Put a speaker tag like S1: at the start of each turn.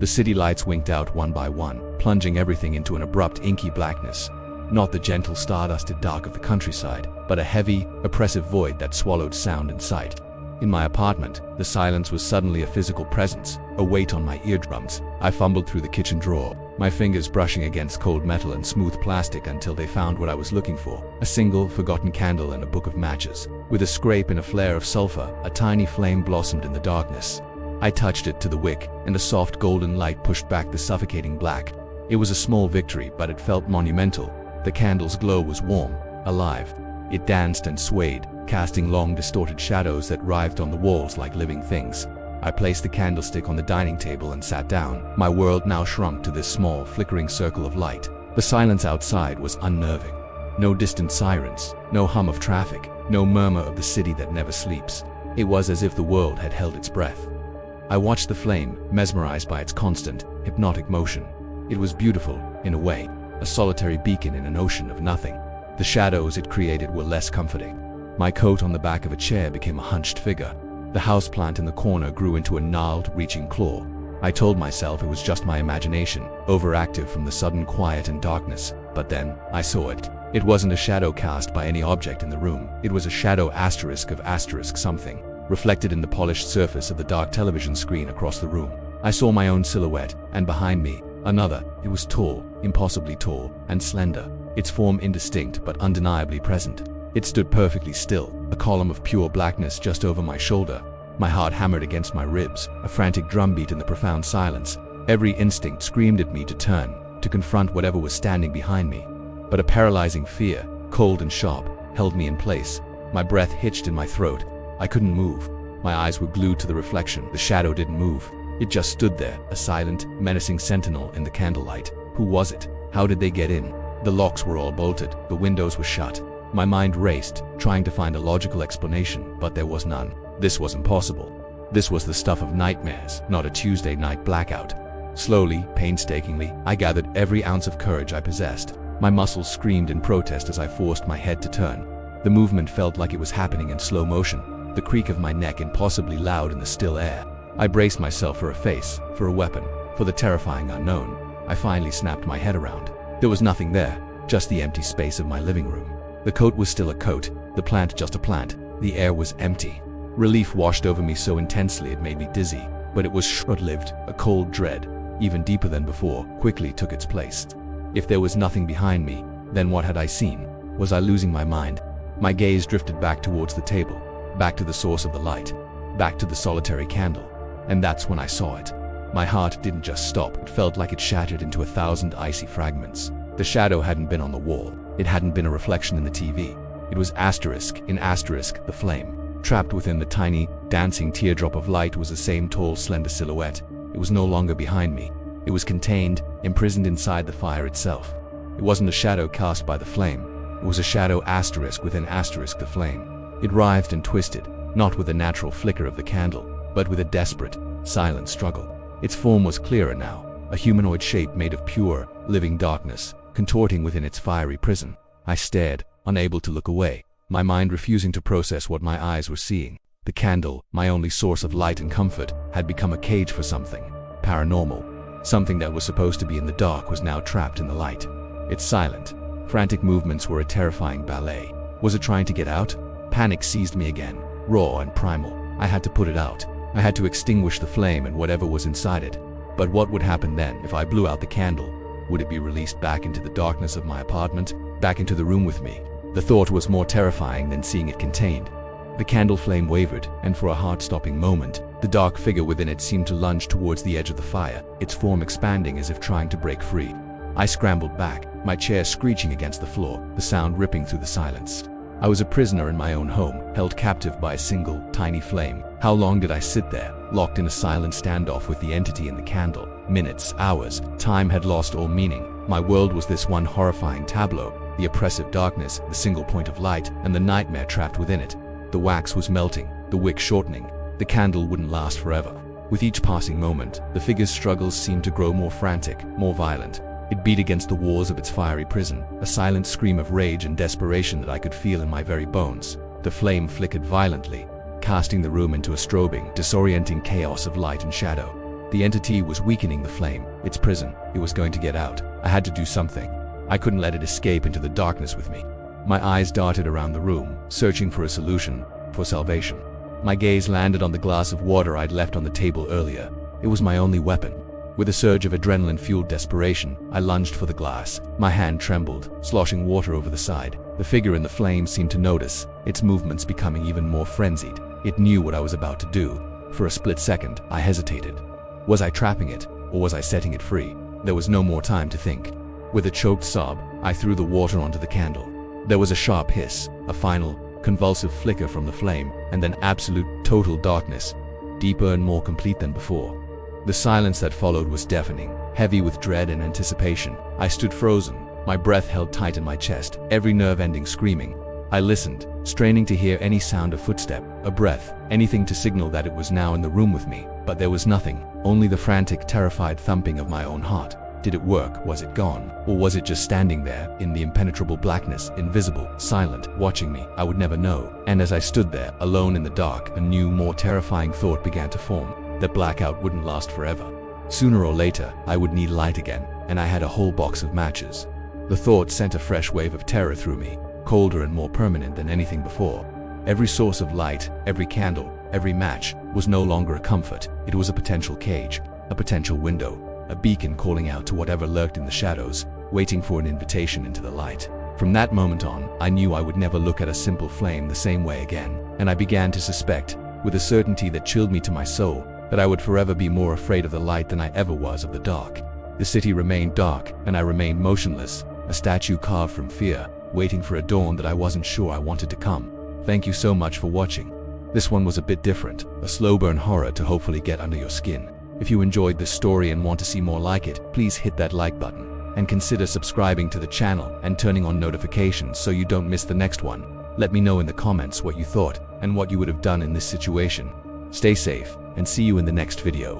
S1: The city lights winked out one by one, plunging everything into an abrupt inky blackness. Not the gentle stardusted dark of the countryside, but a heavy, oppressive void that swallowed sound and sight. In my apartment, the silence was suddenly a physical presence, a weight on my eardrums. I fumbled through the kitchen drawer, my fingers brushing against cold metal and smooth plastic until they found what I was looking for: a single, forgotten candle and a book of matches. With a scrape and a flare of sulfur, a tiny flame blossomed in the darkness. I touched it to the wick, and a soft golden light pushed back the suffocating black. It was a small victory, but it felt monumental. The candle's glow was warm, alive. It danced and swayed, casting long, distorted shadows that writhed on the walls like living things. I placed the candlestick on the dining table and sat down. My world now shrunk to this small, flickering circle of light. The silence outside was unnerving. No distant sirens, no hum of traffic, no murmur of the city that never sleeps. It was as if the world had held its breath. I watched the flame, mesmerized by its constant, hypnotic motion. It was beautiful, in a way, a solitary beacon in an ocean of nothing. The shadows it created were less comforting. My coat on the back of a chair became a hunched figure. The houseplant in the corner grew into a gnarled, reaching claw. I told myself it was just my imagination, overactive from the sudden quiet and darkness. But then, I saw it. It wasn't a shadow cast by any object in the room. It was a shadow asterisk of asterisk something, reflected in the polished surface of the dark television screen across the room. I saw my own silhouette, and behind me, another. It was tall, impossibly tall, and slender, its form indistinct but undeniably present. It stood perfectly still, a column of pure blackness just over my shoulder. My heart hammered against my ribs, a frantic drumbeat in the profound silence. Every instinct screamed at me to turn, to confront whatever was standing behind me. But a paralyzing fear, cold and sharp, held me in place. My breath hitched in my throat. I couldn't move. My eyes were glued to the reflection. The shadow didn't move. It just stood there, a silent, menacing sentinel in the candlelight. Who was it? How did they get in? The locks were all bolted, the windows were shut. My mind raced, trying to find a logical explanation, but there was none. This was impossible. This was the stuff of nightmares, not a Tuesday night blackout. Slowly, painstakingly, I gathered every ounce of courage I possessed. My muscles screamed in protest as I forced my head to turn. The movement felt like it was happening in slow motion, the creak of my neck impossibly loud in the still air. I braced myself for a face, for a weapon, for the terrifying unknown. I finally snapped my head around. There was nothing there, just the empty space of my living room. The coat was still a coat, the plant just a plant. The air was empty. Relief washed over me so intensely it made me dizzy, but it was short-lived. A cold dread, even deeper than before, quickly took its place. If there was nothing behind me, then what had I seen? Was I losing my mind? My gaze drifted back towards the table, back to the source of the light, back to the solitary candle. And that's when I saw it. My heart didn't just stop, it felt like it shattered into 1,000 icy fragments. The shadow hadn't been on the wall. It hadn't been a reflection in the TV. It was asterisk in asterisk, the flame. Trapped within the tiny, dancing teardrop of light was the same tall, slender silhouette. It was no longer behind me. It was contained, imprisoned inside the fire itself. It wasn't a shadow cast by the flame. It was a shadow asterisk within asterisk the flame. It writhed and twisted, not with the natural flicker of the candle, but with a desperate, silent struggle. Its form was clearer now, a humanoid shape made of pure, living darkness, contorting within its fiery prison. I stared, unable to look away, my mind refusing to process what my eyes were seeing. The candle, my only source of light and comfort, had become a cage for something paranormal. Something that was supposed to be in the dark was now trapped in the light. Its silent, frantic movements were a terrifying ballet. Was it trying to get out? Panic seized me again, raw and primal. I had to put it out. I had to extinguish the flame and whatever was inside it. But what would happen then if I blew out the candle? Would it be released back into the darkness of my apartment, back into the room with me? The thought was more terrifying than seeing it contained. The candle flame wavered, and for a heart-stopping moment, the dark figure within it seemed to lunge towards the edge of the fire, its form expanding as if trying to break free. I scrambled back, my chair screeching against the floor, the sound ripping through the silence. I was a prisoner in my own home, held captive by a single, tiny flame. How long did I sit there, locked in a silent standoff with the entity in the candle? Minutes, hours, time had lost all meaning. My world was this one horrifying tableau, the oppressive darkness, the single point of light, and the nightmare trapped within it. The wax was melting, the wick shortening. The candle wouldn't last forever. With each passing moment, the figure's struggles seemed to grow more frantic, more violent. It beat against the walls of its fiery prison, a silent scream of rage and desperation that I could feel in my very bones. The flame flickered violently, casting the room into a strobing, disorienting chaos of light and shadow. The entity was weakening the flame. Its prison. It was going to get out. I had to do something. I couldn't let it escape into the darkness with me. My eyes darted around the room, searching for a solution, for salvation. My gaze landed on the glass of water I'd left on the table earlier. It was my only weapon. With a surge of adrenaline-fueled desperation, I lunged for the glass. My hand trembled, sloshing water over the side. The figure in the flame seemed to notice, its movements becoming even more frenzied. It knew what I was about to do. For a split second, I hesitated. Was I trapping it, or was I setting it free? There was no more time to think. With a choked sob, I threw the water onto the candle. There was a sharp hiss, a final, convulsive flicker from the flame, and then absolute, total darkness, deeper and more complete than before. The silence that followed was deafening, heavy with dread and anticipation. I stood frozen, my breath held tight in my chest, every nerve ending screaming. I listened, straining to hear any sound of footstep, a breath, anything to signal that it was now in the room with me. But there was nothing, only the frantic, terrified thumping of my own heart. Did it work? Was it gone? Or was it just standing there, in the impenetrable blackness, invisible, silent, watching me? I would never know. And as I stood there, alone in the dark, a new, more terrifying thought began to form. That blackout wouldn't last forever. Sooner or later, I would need light again, and I had a whole box of matches. The thought sent a fresh wave of terror through me, colder and more permanent than anything before. Every source of light, every candle, every match, was no longer a comfort. It was a potential cage, a potential window, a beacon calling out to whatever lurked in the shadows, waiting for an invitation into the light. From that moment on, I knew I would never look at a simple flame the same way again, and I began to suspect, with a certainty that chilled me to my soul, that I would forever be more afraid of the light than I ever was of the dark. The city remained dark, and I remained motionless, a statue carved from fear, waiting for a dawn that I wasn't sure I wanted to come. Thank you so much for watching. This one was a bit different, a slow burn horror to hopefully get under your skin. If you enjoyed this story and want to see more like it, please hit that like button, and consider subscribing to the channel and turning on notifications so you don't miss the next one. Let me know in the comments what you thought, and what you would have done in this situation. Stay safe, and see you in the next video.